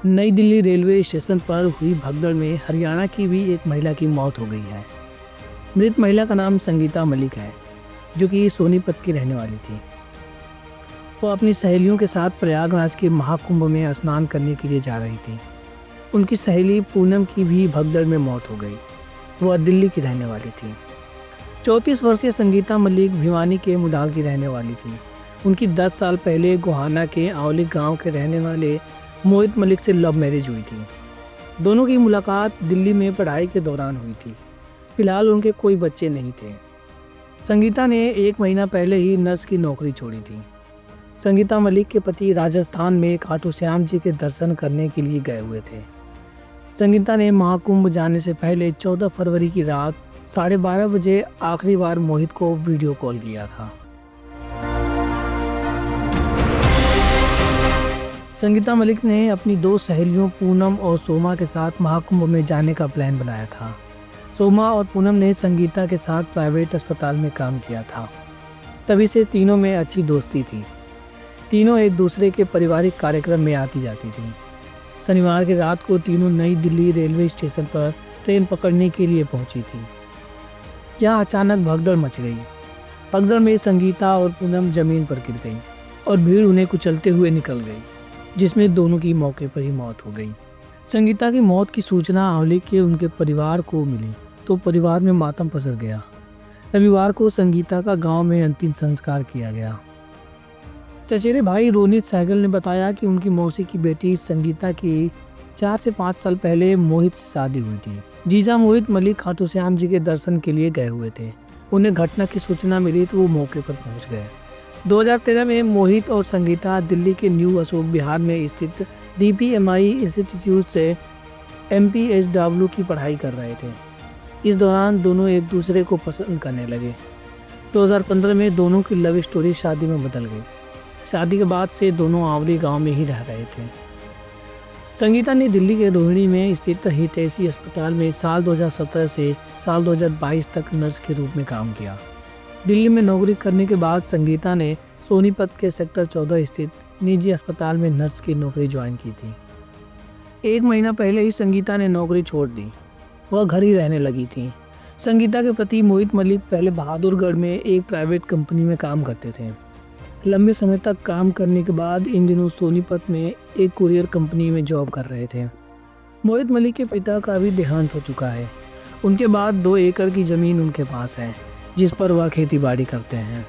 नई Delhi railway station पर हुई भगदड़ में हरियाणा की भी एक महिला की मौत हो गई है। मृत महिला का नाम संगीता मलिक है, जो कि सोनीपत की रहने वाली थी। वो अपनी सहेलियों के साथ प्रयागराज के महाकुंभ में स्नान करने के लिए जा रही थी। उनकी सहेली पूनम की भी भगदड़ में मौत हो गई। वह दिल्ली की रहने वाली थी। 34 वर्षीय संगीता मलिक भिवानी के मुडाल की रहने वाली थी। उनकी 10 साल पहले गोहाना के औलिक गांव के रहने वाले मोहित मलिक से लव मैरिज हुई थी। दोनों की मुलाकात दिल्ली में पढ़ाई के दौरान हुई थी। फिलहाल उनके कोई बच्चे नहीं थे। संगीता ने 1 महीना पहले ही नर्स की नौकरी छोड़ी थी। संगीता मलिक के पति राजस्थान में खाटू श्याम जी के दर्शन करने के लिए गए हुए थे। संगीता ने महाकुंभ जाने से पहले 14 फरवरी की रात 12:30 बजे आखिरी बार मोहित को वीडियो कॉल किया था। संगीता मलिक ने अपनी 2 सहेलियों पूनम और सोमा के साथ महाकुंभ में जाने का प्लान बनाया था। सोमा और पूनम ने संगीता के साथ प्राइवेट अस्पताल में काम किया था। तभी से तीनों में अच्छी दोस्ती थी। तीनों एक दूसरे के पारिवारिक कार्यक्रम में आती जाती थी। शनिवार की रात को तीनों नई दिल्ली रेलवे स्टेशन पर ट्रेन पकड़ने के लिए पहुंची थी। यहाँ अचानक भगदड़ मच गई। भगदड़ में संगीता और पूनम जमीन पर गिर गई और भीड़ उन्हें कुचलते हुए निकल गई, जिसमें दोनों की मौके पर ही मौत हो गई। संगीता की मौत की सूचना औलिक के उनके परिवार को मिली तो परिवार में मातम पसर गया। रविवार को संगीता का गांव में अंतिम संस्कार किया गया। चचेरे भाई रोनित सहगल ने बताया कि उनकी मौसी की बेटी संगीता की 4 से 5 साल पहले मोहित से शादी हुई थी। जीजा मोहित मलिक खाटू श्याम जी के दर्शन के लिए गए हुए थे। उन्हें घटना की सूचना मिली तो वो मौके पर पहुंच गए। 2013 में मोहित और संगीता दिल्ली के न्यू अशोक विहार में स्थित DPMI इंस्टीट्यूट से MPHW की पढ़ाई कर रहे थे। इस दौरान दोनों एक दूसरे को पसंद करने लगे। 2015 में दोनों की लव स्टोरी शादी में बदल गई। शादी के बाद से दोनों आवरी गांव में ही रह रहे थे। संगीता ने दिल्ली के रोहिणी में स्थित हितैषी अस्पताल में साल 2017 से साल 2022 तक नर्स के रूप में काम किया। दिल्ली में नौकरी करने के बाद संगीता ने सोनीपत के सेक्टर 14 स्थित निजी अस्पताल में नर्स की नौकरी ज्वाइन की थी। 1 महीना पहले ही संगीता ने नौकरी छोड़ दी। वह घर ही रहने लगी थी। संगीता के पति मोहित मलिक पहले बहादुरगढ़ में एक प्राइवेट कंपनी में काम करते थे। लंबे समय तक काम करने के बाद इन दिनों सोनीपत में एक कुरियर कंपनी में जॉब कर रहे थे। मोहित मलिक के पिता का भी देहांत हो चुका है। उनके बाद 2 एकड़ की ज़मीन उनके पास है, जिस पर वह खेती बाड़ी करते हैं।